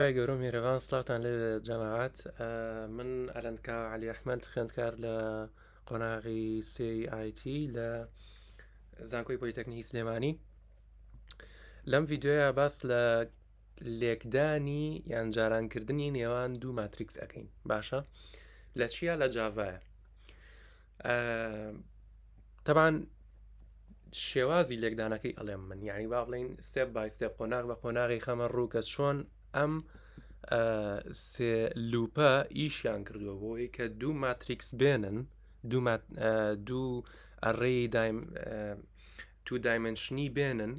گەورە میێرەوان سلااوان لێ جەماعات من ئەلەندکا علی ئەحمەد خوێندکار لە قۆناغی CIT لە زانکۆی پۆلیتەکنیکی سلێمانی. لەم ڤیددیۆیە باس لە لێکدانی یان جارانکردنی نێوان دوو ماتریکس ئەەکەین. باشە لە چیە؟ لە جاڤایە. تەبان شێوازی لێکدانەکەی ئەڵێم من، یعنی با بڵین ستێپ بای ستێپ، قۆناغ بە قۆناغی خەمە ڕووکە چۆن ئەم سێ لوپە ئیشیان کردووە بۆی کە دوو ماتریکس بێنن، دوو ئەڕێی تو دایمەنشنی بێنن،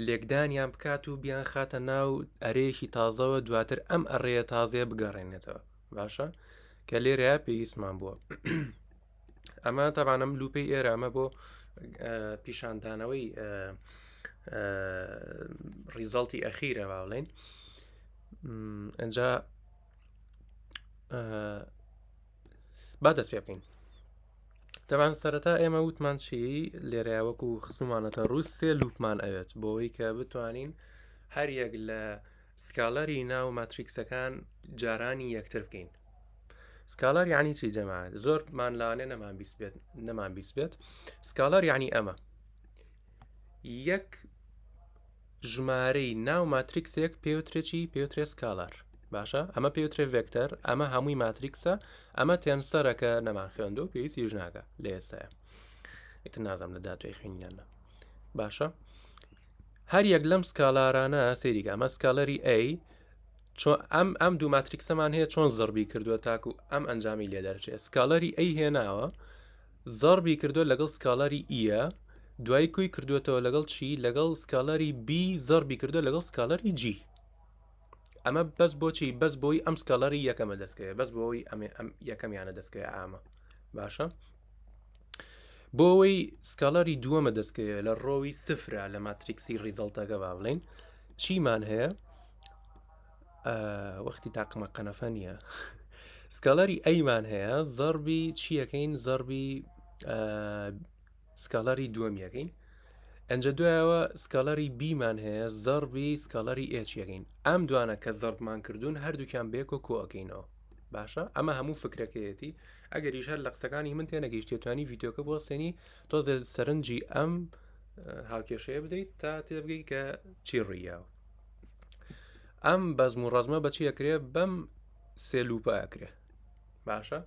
لێکدانیان بکات و بیان خاتە ناو ئەرەیەکی تازەوە، دواتر ئەم ئەڕێیە تازەیە بگەڕێنێتەوە. باشە کە لێرەیە پێویستمان بووە. ئەمە تەبان ئەم لوپەی ئێرە ئەمە بۆ پیشاندانەوەی ریزڵتی ئەخیرە با بڵێن. ئەجا با دەست پێ بکەین. تەبان سەرەتا ئێمە وتمان چی لێرەیە وەکو خستمانەتە ڕوو سێ لوپمان ئەوێت بۆی کە بتوانین هەر یەک لە سکالەری ناو ماتریکسەکان جارانی یەکتر بکەین. سکالەر یعنی چی جەماعەت؟ زۆرمان لاوانێ نەمان بیست بێت. سکالەر یعنی ئەمە یەک ژمارەی ناو ماتریکسێک پێوترێکی پێوترێ سکالەر. باشە ئەمە پێوترێ ڤێکتەر، ئەمە هەمووی ماتریکسە، ئەمە تێنسەرەکە نەمان خوێندە و پێویستی ژناکە لە ئێستاە ئیتر نازم لە داتوی خوێنینەنە. باشە هەر یەک لەم سکالارانە سەیریکە ئەمە سکالەری A ئەم دوو ماتریکسەمان هەیە چۆن زەربی کردووە تاکو ئەم ئەنجامی لێ دەرچێت. سکالەری A هێناوە زەربی کردووە لەگەڵ سکالەری ئیە، دوای کوی کردوێتەوە لەگەڵ چی؟ لەگەڵ سکالەری B زەربی کردووە لەگەڵ سکالەری G. ئەمە بەس بۆچی؟ بەس بۆی ئەم سکالەری یەکەمە دەستکەوێت، بەس بۆی ئەم یەکەمیانە دەستکەوێت ئامە. باشە بۆ ئەوەی سکالەری دووەمە دەستکەوێت لە ڕۆوی سفرە لە ماتریکسی ریزڵتەکە با بڵێن چیمان هەیە؟ وەختی تاقمە قەنەفە نییە. سکالەری ئەیمان هەیە زەربی چیەکەین؟ زەربی سکالەری دووەم یەکەین. ئەنجە دوایەوە سکالەری بیمان هەیە زەربی سکالەری ئێچیەکەین. ئەم دوانە کە زەربمان کردوون هەردووکیان بێک و کۆەکەینەوە. باشە ئەمە هەموو فکرەکەیەتی. ئەگەریش هەر لە قسەکانی من تێنەگەیشتێتوانی ڤیددیۆکە بۆ سێنی تۆزێ سەرنجی ئەم هاوکێشەیە بدەیت تا تێبگەی کە چی ڕیاوە. ئەم بەزم و ڕەزمە بەچی ئەکرێ؟ بەم سێلوپە ئەکرێ. باشە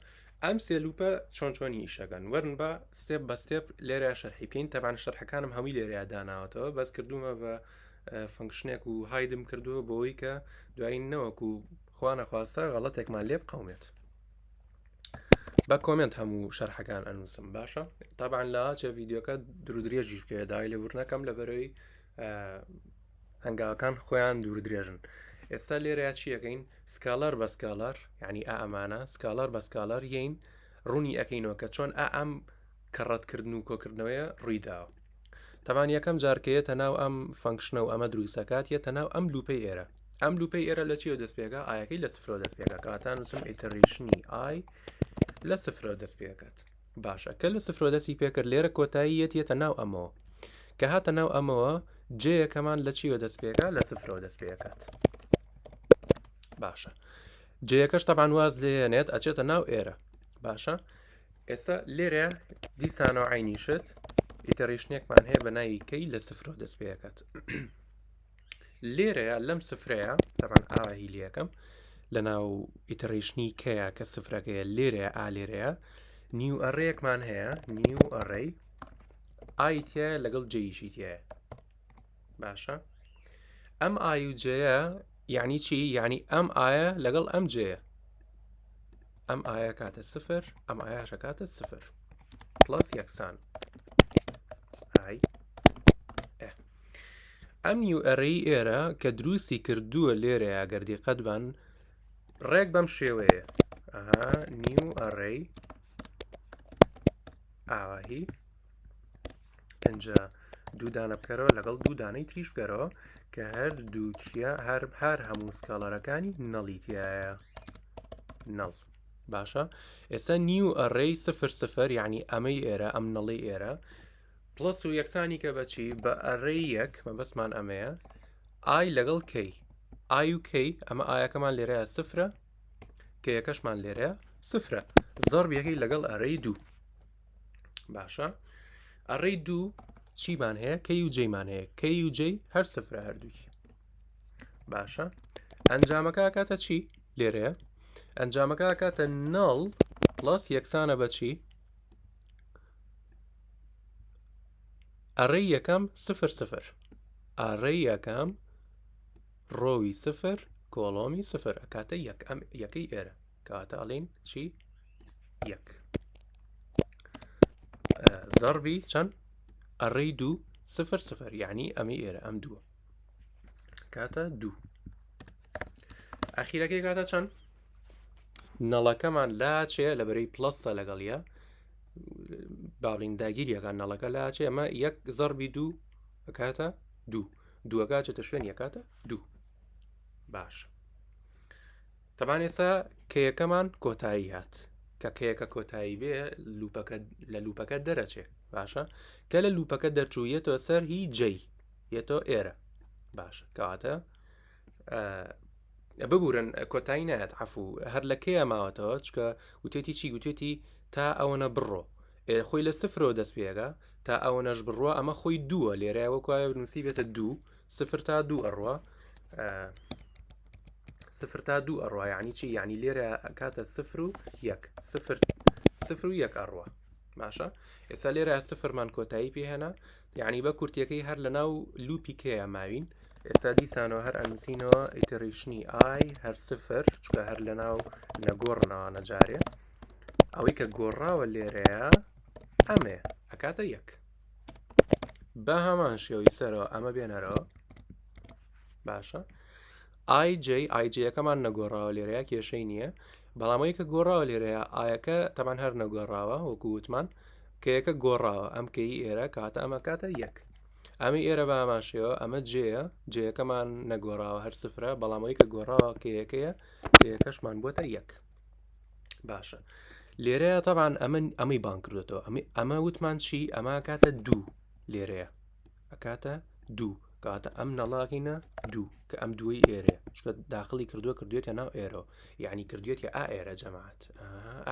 ئەم سێلوپە چۆن چۆنی ئیشەکەن وەرن بە ستێپ بە ستێپ لێرە شەرحی بکەین. تەبان شەرحەکانم هەمووی لێرەیە داناوەتەوە، بەس کردومە بە فنکشنێک و هایدم کردووە بۆەوەی کە دوایی نەوەکو خوا نەخواستە غەڵەتێکمان لێ بقەومێت. بە کۆمنت هەموو شەرحەکان ئەنووسم. باشە تابان لە چە ڤیددیۆکە درودرێژیش بکە داوای لێ ورنەکەم لە بەرەوەی هەنگاوەکان خۆیان دوور درێژن. ئێستا لێرەیە چیەکەین؟ سکالەر بە سکالەر، یعنی ئەمانە سکالەر بە سکالەر یین ڕوونی ئەەکەینەوە کە چۆن ئەم کەڕەتکردن و کۆکردنەوەیە ڕوویداوە. تەمان یەکەم جارکەیەتە ناو ئەم فەنکشنە و ئەمە دروستەکات یەتە ناو ئەم لوپەی ئێرە. ئەم لوپەی ئێرە لە چیەوە دەستپێکە؟ ئایەکەی لە سفرەوە دەستپێکە، کاتان وسم ئیتەڕیشنی ئای لە سفرەوە دەستپێکات. باشە کە لە سفرەوە دەستی پێکرد لێرە کۆتایی یەتە ناو ئەمەوە، کە هاتە ناو ئەمەوە جەیەکەمان لە چیوە دەستپێکە؟ لە سفرەوە دەستپێکات. باشە جەیەکەش تەبان واز لێنێت ئەچێتە ناو ئێرە. باشە ئێستا لێرە دیسانەوە عینیشت ئیتەڕیشنێکمان هەیە بە ناوی کەی لە سفرەوە دەستپێکات. لێرەیە لەم سفرەیە تەبان ئاهی لەکەم لە ناو ئیتەڕیشنی کەیە کە سفرەکەیە لێرەیە ئالێرەیە نیو ئەڕێیەکمان هەیە، نیو ئەڕێی ئایتە لەگەڵ جێیشی تایە. باشە ئەم ئای و جەیە یعنی چی؟ یعنی ئەم ئایە لەگەڵ ئەم جەیە، ئەم ئایە کاتە سفر، ئەم ئایاشە کاتە سفر پلس یەکسان ئای. ئەم نیو ئەڕێی ئێرە کە دروستی کردووە لێرەیە گەردیقەت بن ڕێک بەم شێوەیە نیو ئەڕێی ئاواهی ئەنجا دوودانە بکەرەوە لەگەڵ دوودانەی تریش بکەرەوە کە هەر دووکیە هەر هەموو سکالەرەکانی نەڵیتیایە نەڵ. باشە ئێستا نیو ئەڕێی سفر سفر یعنی ئەمەی ئێرە ئەم نەڵی ئێرە پلس و یەکسانی کە بەچی بە ئەڕێی یەک مەبەسمان ئەمەیە ئای لەگەڵ کەی ئای و کەی ئەمە ئایەکەمان لێرەیە سفرە کەیەکەشمان لێرەیە سفرە زەربیەکەی لەگەڵ ئەرەی دوو باشە ئەڕێی دوو چیمان هەیە کەی و جەیمان هەیە کەی و جەی هەر سفرە هەردووی باشە ئەنجامەکە کاتە چی لێرەیە ئەنجامەکە کاتە نڵ پلس یەکسانە بە چی ئەڕێی یەکەم سفر سفر ئەڕێی یەکەم ڕۆوی سفر کۆڵۆمی سفر ئەکاتە یەک ئەم یەکەی ئێرە کاتە ئەڵین چی یەک زەربی چەند ئەڕێی دوو سفر سفر یعنی ئەمی ئێرە ئەم دووە کاتە دوو ئەخیرەکەی کاتە چەند نەڵەکەمان لاچێ لەبەرەی پلسە لەگەڵیە باڵین داگیریەکان نەڵەکە لاچێ ئەمە یەک زەربی دوو ئەکاتە دوو دووەکە چێتە شوێن یەکاتە دوو باش تەبان ئێستا کەیەکەمان کۆتایی هات کە کەیەکە کۆتایی بێ لە لوپەکە دەرەچێ باشە کە لە لوپەکە دەرچوویەتەوە سەر هی جەی یێتۆ ئێرە باش کەواتە ببورن کۆتایی نایەت عەفوو هەر لە کەیە ماوەتەوە چکە وتێتی چی گوتێتی تا ئەوەنە بڕۆ خۆی لە سفرەوە دەست پێەکە تا ئەوەنەش بڕوە ئەمە خۆی دووە لێرە وەکوایە بنووسی بێتە دوو سفر تا دوو ئەڕوە سفر تا دوو ئەڕوە یعنی چی یعنی لێرە کاتە سفر و یەک سفر و یەک ئەڕوە باشە ئێستا لێرە سفرمان کۆتایی پێهێنا یعنی بە کورتیەکەی هەر لە ناو لوپی کەیە ماوین ئێستا دیسانەوە هەر ئەنووسینەوە ئیتریشنی ئای هەر سفر چکە هەر لە ناو نەگۆڕنەوە نەجارێ ئەوەی کە گۆڕاوە لێرەیە ئەمێ ئەکاتە یەک بە هەمان شێوەی سەرەوە ئەمە بێنەرەوە باشە ئای جێی ئایجەکەمان نەگۆڕاوە لێرەیە کێشەی نییە بەڵامەوەی کە گۆڕاوە لێرەیە ئایەکە تەمان هەر نەگۆڕاوە وەکو وتمان کەیەکە گۆڕاوە ئەم کەی ئێرە کاتە ئەمە کاتە یەک ئەمی ئێرە بە ئاماشەوە ئەمە جێە جێەکەمان نەگۆڕاوە هەر سفرە بەڵامەوەی کە گۆڕاوە کەیەکەیە کەیەکەشمان بۆتە یەک باشە لێرەیە تەبان ئەمەی بان کردوێتەوە ئەمە وتمان چی ئەمە کاتە دوو لێرەیە ئەکاتە دوو کاتە ئەم نەڵاقینە دوو کە ئەم دووەی ئێرە چکە داخلی کردوێتە ناو ئێرە یعنی کردوێتی ئا ئێرە جەماعەت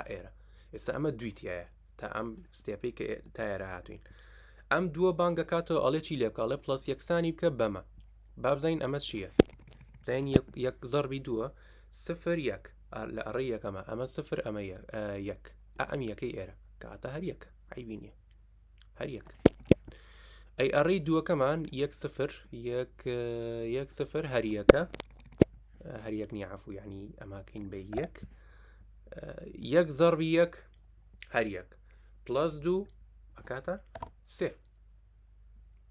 ئێرە ئێستا ئەمە دویتیایە تا ئەم ستێپەی کە تا ئێرە هاتوین ئەم دووە بانگە کاتەوە ئەڵێکی لێبکاڵێ پلس یەکسانی بکە بەمە بابزین ئەمە چییە زین یەک زەربی دووە سفر یەک لە ئەڕێی یەکەمە ئەمە سفر ئەمە یەک ئەم یەکەی ئێرە کاتە هەر یەک عیبینە هەر یەک ئەی ئەڕێی دووەکەمان یەک سفر یەک سفر هەر یەکە هەر یەک نیە عەفوو یعنی ئەماکەین بە یەک زەربی یەک هەر یەک پلس دوو ئەکاتە سێ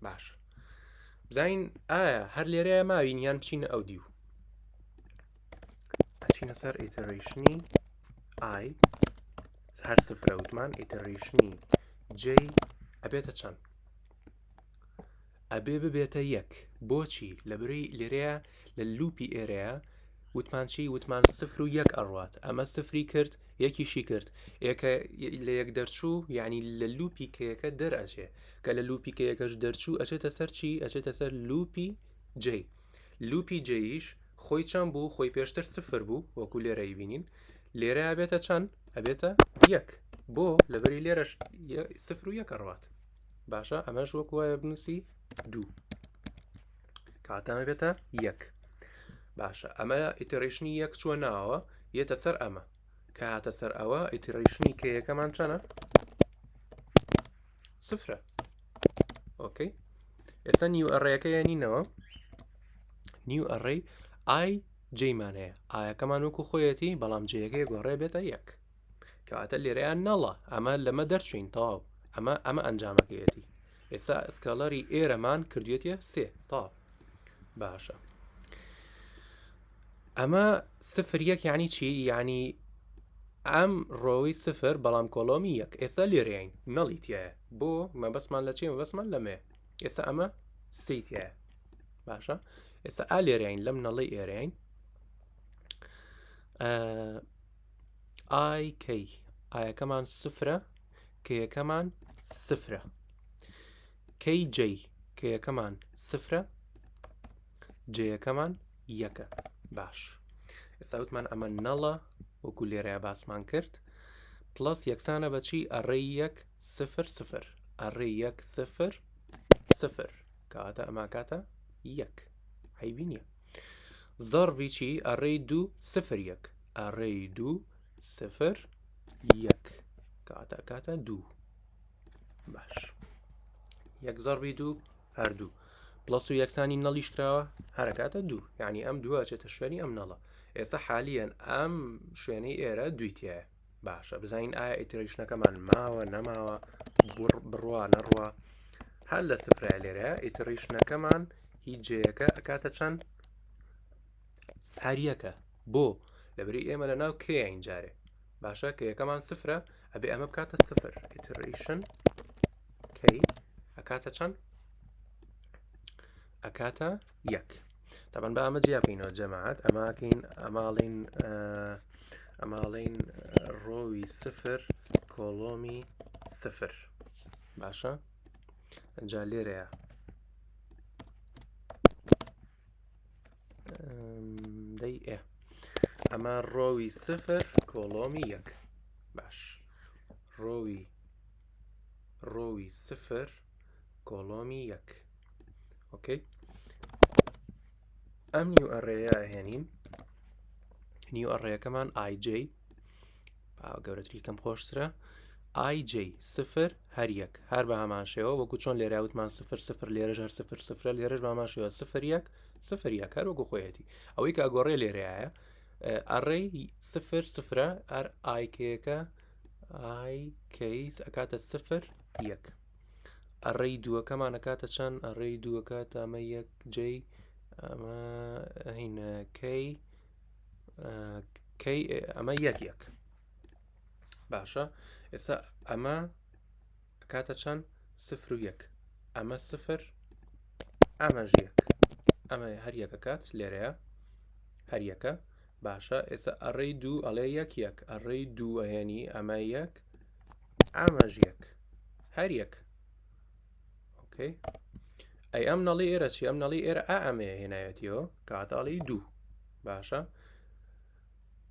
باش بزین ئایا هەر لێرەیە ماوین یان بچینە ئەو دیو ئەچینە سەر ئیتریشنی ئای هەر سفرە وتمان ئیتریشنی جێی ئەبێتە چەند ئەبێ ببێتە یەک بۆچی لەبەرەی لێرەیە لە لوپی ئێرەیە وتمان چی وتمان سفر و یەک ئەڕوات ئەمە سفری کرد یەکیشی کرد لە یەک دەرچوو یعنی لە لوپی کەیەکە دەرئەچێ کە لە لوپی کەیەکەش دەرچوو ئەچێتە سەر چی ئەچێتە سەر لوپی جێی لوپی جێیش خۆی چەند بوو خۆی پێشتر سفر بوو وەکو لێرەی بینین لێرە ئەبێتە چەند ئەبێتە یەک بۆ لەبەری لێرەش سفر و یەک ئەڕوات باشە ئەمەش وەکوایە بنووسی دوو کاتەمە بێتە یەک باشە ئەمە ئیتریشنی یەک چووە ناوە یێتە سەر ئەمە کە هاتە سەر ئەوە ئیتریشنی کەیەکەمان چەنە سفرە ئۆکەی ئێستا نیو ئەڕێیەکە یانینەوە نیو ئەڕێی ئای جێیمان هەیە ئایەکەمان وەکو خۆیەتی بەڵام جێیەکەی گۆڕێ بێتە یەک کەواتە لێرەیان نەڵە ئەمە لەمە دەرچوین تەواو ئەمە ئەنجامەکەیەتی ئێستا ئسکالەری ئێرەمان کردوێتە سێ تا باشە ئەمە سفر یەک یعنی چی یعنی ئەم ڕۆوی سفر بەڵام کۆڵۆمی یەک ئێستا لێرەین نەڵیتیایە بۆ مەبەسمان لە چێ مەبەسمان لەمێ ئێستا ئەمە سیتیایە باشە ئێستا ئا لێرەین لەم نەڵی ئێرەین ئای کەی ئایەکەمان سفرە کەیەکەمان سفرە کەی جێی کەیەکەمان سفرە جێیەکەمان یەکە. باش ئێستا وتمان ئەمە نەڵە وەکو لێرەیە باسمان کرد پلس یەکسانە بەچی ئەڕێی 1 0 0 ئەڕێی 1 0 0 کاتە ئەما کاتە 1 عیبی نییە. زەڕبی چی ئەڕێی 2 0 1 ئەڕێی 2 0 1 کاتە 2. باش یەک زەڕبی 2 هەردوو پلس و یەکسانی نەڵیش کراوە هەرەکاتە 2 یعنی ئەم دووە چێتە شوێنی ئەم نەڵە. ئێستا حالیان ئەم شوێنەی ئێرە دویتیایە. باشە بزانین ئایا ئیتریشنەکەمان ماوە نەماوە بڕوا نەڕوە هەر لە سفرای لێرەیە ئیتریشنەکەمان هیچ جەیەکە ئەکاتە چەند هەریەکە بۆ لەبری ئێمە لە ناو کێ اینجارێ. باشە کە یەکەمان سفرە ئەبێ ئەمە بکاتە سفر ئیتریشن کەی ئەکاتە چەند ئەکاتە 1. طبعا بە ئەمە جیاپینەوە جەماعەت ئەماکەین ئەماڵین ڕۆوی سفر کۆڵۆمی سفر. باشە ئەجا لێرەیە دەی ئەمە ڕۆوی سفر کۆڵۆمی 1. باش ڕۆوی سفر کۆڵۆمی 1. ئۆکەی ئەم نیو ئەڕێیە هێنین نیو ئەڕێیەکەمان ئایJ گەورەتری کەم خۆشترە ئایJ سفر هەر 1 هەر بە هەمان شێوە وەکو چۆن لێراوتمان سفر سفر لێرەش هەر سفر سفرە لێرەش بە هەمان شێوە سفر 1 سفر 1 هەر وەکو خۆیەتی ئەوەی کە ئەگۆڕێ لێرەیە ئەڕێی سفر سفرە هەر ئایکەیەکە ئایکەیس ئەکاتە سفر 1 ئەڕێی دووەکەمان ئەکاتە چەند ئەڕێی دووەکاتە ئەمە 1 J ئەمە هینە کەی ئەمە 1 1. باشە ئێستا ئەمە کاتە چەند سفر و 1 ئەمە سفر ئەمەژ 1 ئەمە هەر یەکەکات لێرەیە هەر یەکە. باشە ئێستا ئەڕێی 2 ئەڵێ 1 1 ئەڕێی 2 ئەهێنی ئەمە 1 ئەمەژ 1 هەر 1. ئۆکەی ئەی ئەم نەڵی ئێرە چی ئەم نەڵی ئێرە ئەمەیە هێنایەتیەوە کاتاڵی 2. باشە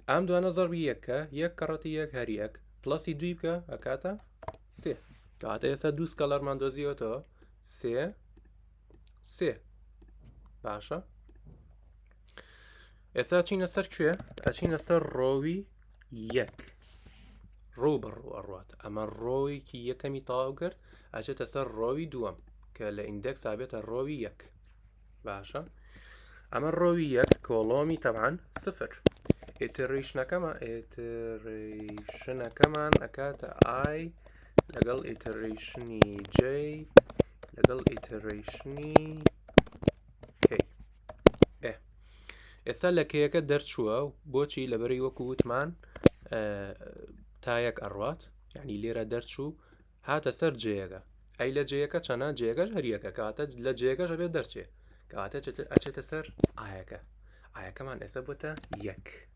ئەم دوانە زەڕبی 1کە 1 کەڕەتی 1 هەر 1 پلسی 2 بکە ئەکاتە 3 کاتە ئێستا 2 سکەلەرمان دۆزیەوەتەوە 3. باشە ئێستا چینە سەر کوێ ئەچینە سەر ڕۆوی 1 ڕوو بڕوو ئەڕوات ئەمە ڕۆویکی یەکەمی تەواو کرد ئەچێتە سەر ڕۆوی دووەم کە لە ئیندێکس ئابێتە ڕۆوی 1. باشە ئەمە ڕۆوی 1 کۆڵۆمی تەبعاً سفر ئیتریشنەکەمان ئەکاتە ئای لەگەڵ ئیتریشنی J لەگەڵ ئیتریشنی کەی. ئێستا لە کەیەکە دەرچووە و بۆچی لەبەری وەکو وتمان تا 1 ئەڕوات یعنی لێرە دەرچوو هاتە سەر جەیەکە ئەی لە جەیەکە چەنە جێگەش هەریەکە کاتە لە جێگەش ئەبێت دەرچێ کاتە ئەچێتە سەر ئایەکەمان ئێستا بۆتە 1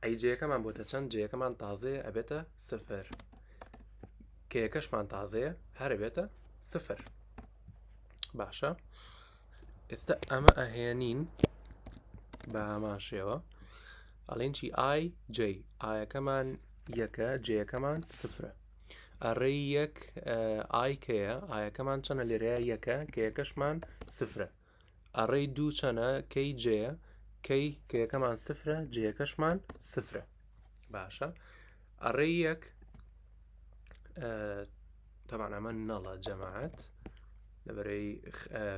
ئەی جەیەکەمان بۆتە چەند جەیەکەمان تازەیە ئەبێتە سفر کەیەکەشمان تازەیە هەر ئەبێتە سفر. باشە ئێستا ئەمە ئەهێنین بە هەمان شێوە ئەڵێن چی ئایJ ئایەکەمان 1کە جەیەکەمان سفرە ئەڕێی 1 ئایکەیە ئایەکەمان چەنە لێرەیە 1کە کەیەکەشمان سفرە ئەڕێی 2 چەنە کەی جەیە کەی کەیەکەمان سفرە جەیەکەشمان سفرە. باشە ئەڕێی 1 تەبعاً ئەمە نەڵە جەماعەت لەبەرەی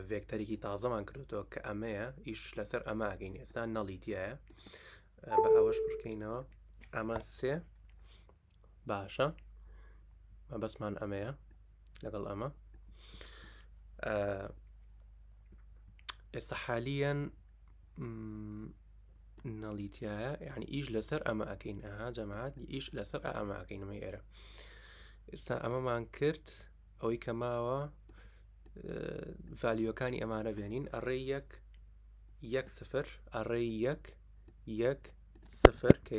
ڤێکتەرێکی تازەمان کردوتەوە کە ئەمەیە ئیش لەسەر ئەماگەین ئێستا نەڵیتیایە بە ئەوەش بکەینەوە ئەمە 3. باشە مەبەستمان ئەمەیە لەگەڵ ئەمە ئێستا حالیان نەڵیتیایە یعنی ئیش لەسەر ئەمە ئەکەین ئەها جەماعەت ئیش لەسەر ئەمە ئەکەینەوەی ئێرە. ئێستا ئەمەمان کرد ئەوەی کە ماوە ڤالیۆکانی ئەمانە بێنین ئەڕێی 1 0 ئەڕێی 1 0 کە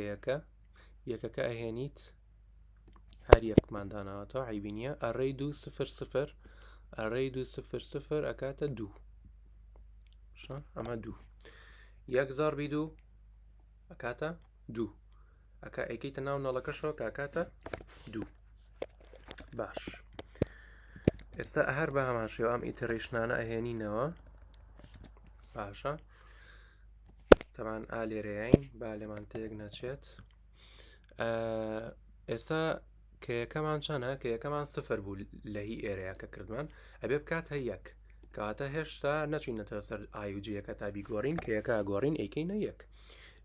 یەکەکە ئەهێنیت هەر یەکمانداناوەتەوە عیبی نییە ئەڕێی 2 0 0 ئەڕێی 2 0 0 ئەکاتە 2 ئەمە 2 یەک زاربی دوو ئەکاتە دوو ئەکا ئەیکەیتە ناو نەڵەکەشەوە کاکاتە دوو. باش ئێستا هەر بە هەمان شێوە ئەم ئیتەرێشنانە ئەهێنینەوە. باشە تەمان ئا لێرەیەین با لێمان تێک نەچێت. ئێستا کە یەکەمان چەنە کە یەکەمان سفر بوو لە هی ئێرەیە کە کردمان ئەبێ بکاتە یەک کاتە هێشتا نەچینەتەوە سەر ئایوجیەکە تا بیگۆڕین کە یەکە گۆڕین ئەیکەینە یەک.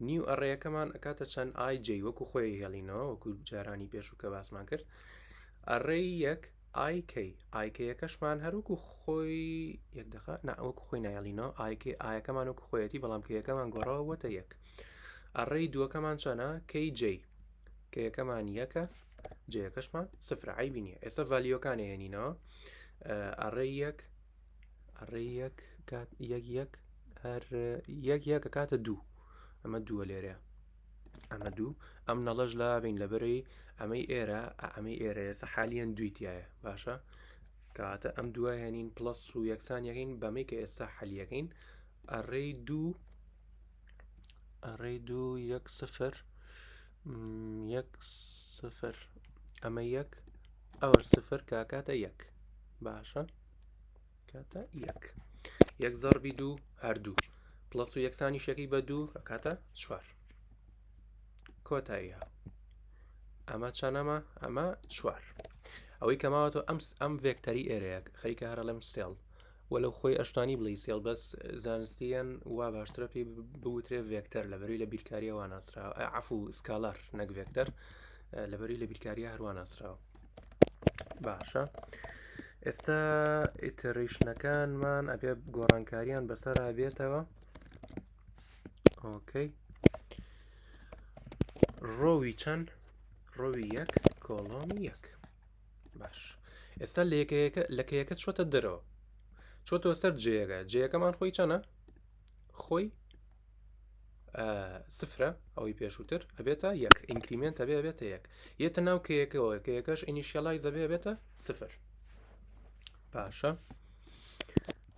نیو ئەڕێیەکەمان ئەکاتە چەند ئای جێ وەکو خۆی هێڵینەوە وەکو جارانی پێشوو کە باسمان کرد. ئەڕێی یەک ئایکەی ئایکەیەکەشمان هەروکو خۆی یەک دەخە ناوەکو خۆی نایڵینەوە ئایکەی ئایەکەمان وەکو خۆیەتی بەڵام کە یەکەمان گۆڕاوەتە یەک. ئەڕێی دووەکەمان چەنە کەی جێ کە یەکەمان یەکە جەیەکەشمان سفرە عیبی نییە. ئێستا ڤالیۆکانی هێنینەوە. ئەڕێی یەک ئەڕێی یەک یەک هەر یەک یەکە کاتە دوو ئەمە دووە لێرەیە ئەمە دوو ئەم نەڵەش لا بین لەبەرەی ئەمەی ئێرە ئەمەی ئێرە ئێستا حالیان دویتیایە باشە کاتە ئەم دووە هێنین پلس و یەکسان یەکەین بەمەی کە ئێستا حەلیەکەین. ئەڕێی دوو یەک سفر یەک سفر ئەمە یەک ئەوەش سفر کاکاتە یەک باشە کاتە یەک. یەک زەربی دوو هەردوو پلس و یەکسانی شەکەی بە دوو کاتە چوار کۆتاییە. ئەمە چەنەمە ئەمە چوار. ئەوەی کەماوەتەوە ئەم ڤێکتەری ئێرەیە خەریکە هەرە لەم سێڵ وەلو خۆی ئەشتانی بڵی سێڵ بەس زانستیان وا باشترە پێی بوترێ ڤێکتەر لەبەروی لە بیرکاریە واناسراوە عەفوو سکالار نەک ڤێکتەر لەبەروی لە بیرکاریە هەرواناسراوە. باشە ئێستا ئیتەرێشنەکانمان ئەبێ گۆڕانکاریان بەسەرا بێتەوە. ئۆکەی ڕۆوی چەند ڕۆوی یەک کۆڵۆمی یەک. باش ئێستا لەکەیەکە چۆتە دەرەوە چۆتەوە سەر جەیەکە جەیەکەمان خۆی چەنە خۆی سفرە ئەوەی پێشووتر ئەبێتە یەک ئینکریمنت ئەبێ ئەبێتە یەک یێتە ناو کەیەکەوە کەیەکەش ئینیشیالایز ئەبێ ئەبێتە سفر. باشە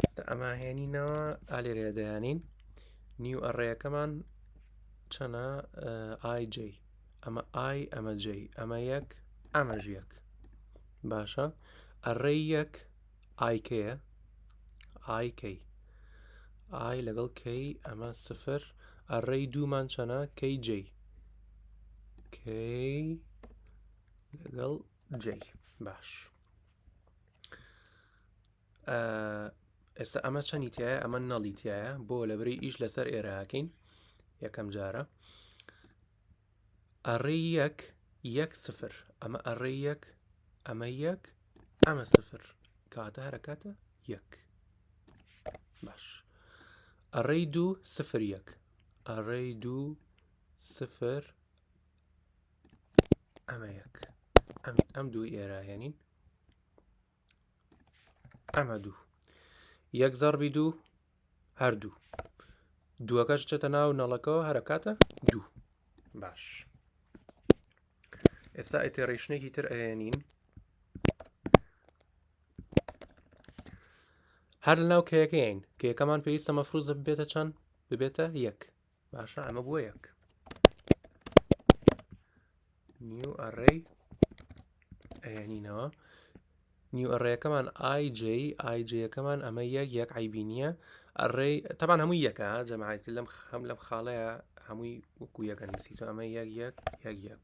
ئێستا ئەمە هێنینەوە ئالێرەیە دەیانین نیو ئەڕێیەکەمان چەنە ئای جێ ئەمە ئای ئەمە جێ ئەمە یەک ئەمەژ یەک. باشە ئەڕێی یەک ئایکەیە ئایکەی ئای لەگەڵ کەی ئەمە سفر. ئەڕێی دوومان چەنە کەی جێ کەی لەگەڵ جێ. باش ئێستا ئەمە چەندیتیایە ئەمە نەڵیتیایە بۆ لەبەری ئیش لەسەر ئێرەکەین یەکەم جارە. ئەڕێی یەک یەک سفر ئەمە ئەڕێی یەک ئەمە یەک ئەمە سفر کاتە هەرەکاتە یەک. باش ئەڕێی دوو سفر یەک ئەڕێی دوو سفر ئەمە یەک ئەم دوو ئێرە هێنین ئەمە دوو یەک زەربی دوو هەردوو دووەکەش چێتە ناو نەڵەکەەوە هەرەکاتە دوو. باش ئێستا ئیتەرێشنێکی تر ئەهێنین هەر لەناو کەیەکەین کەیەکەمان پێویستە مەفروزە ببێتە چەند ببێتە یەک. باشە ئەمە بووە یەک نیو ئەڕێی ئەهێنینەوە نیو ئەڕێیەکەمان ئای جێ ئای جێیەکەمان ئەمە یەک یەک عیبی نییە. ئەڕێی تەمان هەمووی یەکە جەماعەتی لەم خاڵەیە هەمووی وەکو یەکە نووسیتەوە ئەمە یەک یەک یەک یەک.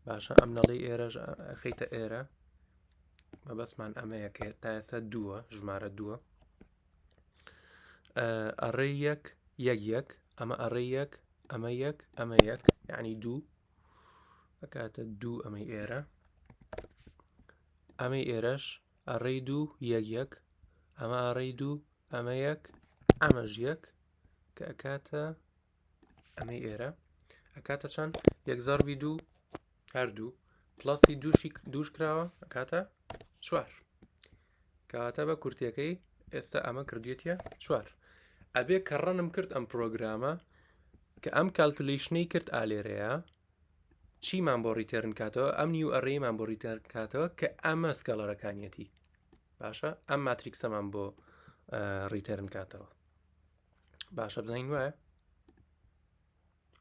باشە ئەم نەڵی ئێرەش خەیتە ئێرە مەبەسمان ئەمە یەکێت تا ئێستا دووە ژمارە دووە. ئەڕێی یەک یەک یەک ئەمە ئەڕێی یەک ئەمە یەک ئەمە یەک یعنی دوو ئەکاتە دوو ئەمەی ئێرە ئەمەی ئێرەش ئەڕێی دوو یەک یەک ئەمە ئەڕێی دوو ئەمە یەک ئەمەش یەک کە ئەکاتە ئەمەی ئێرە ئەکاتە چەند یەک زەربی دوو هەردوو پلەسی دووش کراوە ئەکاتە چوار کاتە بە کورتیەکەی ئێستا ئەمە کردوێتە چوار. ئەبێ کە ڕەنم کرد ئەم پرۆگرامە کە ئەم کالکولیشنەی کرد ئالێرەیە چیمان بۆ ڕیتێرن کاتەوە ئەم نیو ئەڕێیمان بۆ ڕیتێرن کاتەوە کە ئەمە سکەلەرەکانیەتی. باشە ئەم ماتریکسەمان بۆ ڕیتێرن کاتەوە. باشە بزانین وایە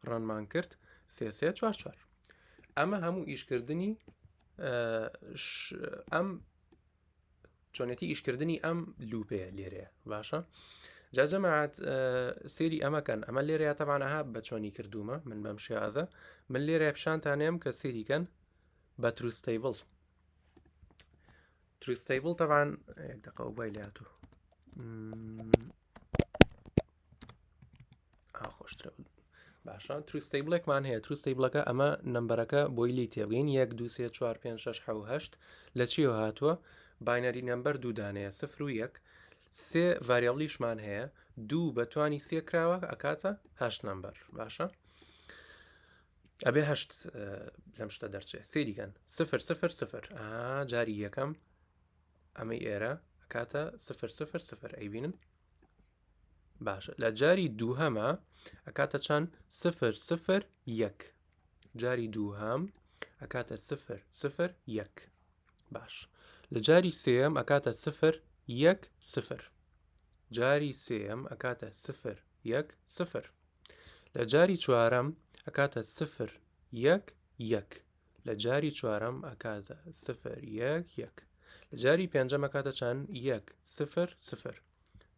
ڕەنمان کرد 3-3-4-4 ئەمە هەموو ئیشکردنی ئەم چۆنێتی ئیشکردنی ئەم لوپەیە لێرەیە باشە جاجەماعات سێری ئەمەکەن ئەمە لێرەیە تەبانەها بە چۆنی کردومە من بەم شێازە من لێرە پیشانتانێم کە سێریکەن بە تروستەیڤڵ تروستەیڤڵ تەبان یەک دقە بای لاتوو خۆشترە باشە تروستەیبڵێکمان هەیە تروستەیبڵەکە ئەمە نمبەرەکە بۆی لی تێبگەین 1 2 3 4 5 6 7 لە چیەوە هاتووە باینەری نمبەر دوودانەیە 0 و 1 سێ ڤاریابلیشمان هەیە دوو بەتوانی سێ کراوە ئەکاتە هەشت نمبەر باشە ئەبێ هەشت لەم شتە دەرچێ سێریکەن 0-0-0 جاری یەکەم ئەمەی ئێرە ئەکاتە 0-0-0 ئەیبینن باشە لە جاری دووهەمە ئەکاتە چەند 0-0-1 جاری دووهەم ئەکاتە 0-0-1 باش لە جاری سێم ئەکاتە 0-1-0 جاری سێم ئەکاتە 0-1-0 لە جاری چوارەم ئەکاتە 0-1-1 لە جاری چوارەم ئەکاتە 0-1-1 لە جاری پێنجەم ئەکاتە چەند 1-0-0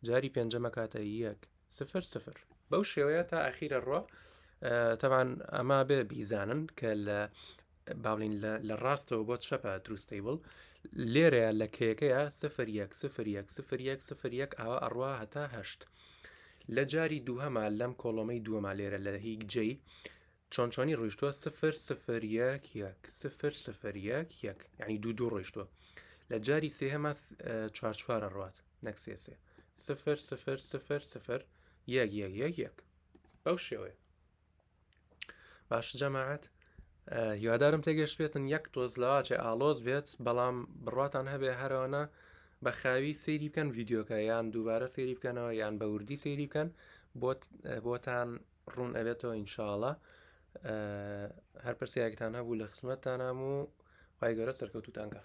جاری پێنجەم ئەکاتە 1-0-0 بەو شێوەیە تا ئەخیرە ڕۆ تەبان ئەما بێ بیزانن کە لە باڵین لە ڕاستەوە بۆ چەپە تروستەیبڵ لێرەیە لە کێکەیە 0-1-0-1-0-1-0-1 ئاوا ئەڕوا هەتا هەشت لە جاری دووهەما لەم کۆڵۆمەی دووەما لێرە لە هیچ جێی چۆنچۆنی ڕۆیشتووە 0-0-1-1 0-0-1-1 یعنی دوو ڕۆیشتووە لە جاری سێهەما 4-4 ڕوات نەک 3-3 0-0-0-0-1-1-1 بەو شێوەیە باش جەماعەت هیوادارم تێگەشت بێتن یەک تۆزلەواچێ ئالۆز بێت بەڵام بڕاتان هەبێ هەرەوەنە بە خاوی سەیری بکەن ڤیددیۆکە یان دووبارە سەیری بکەنەوە یان بە وردی سەیری بکەن بۆتان ڕوون ئەبێتەوە ئینشاءڵڵا هەر پرسیارێکتان هەبوو لە خزمەتتانام و خی گەورە سەرکەوتوتانکە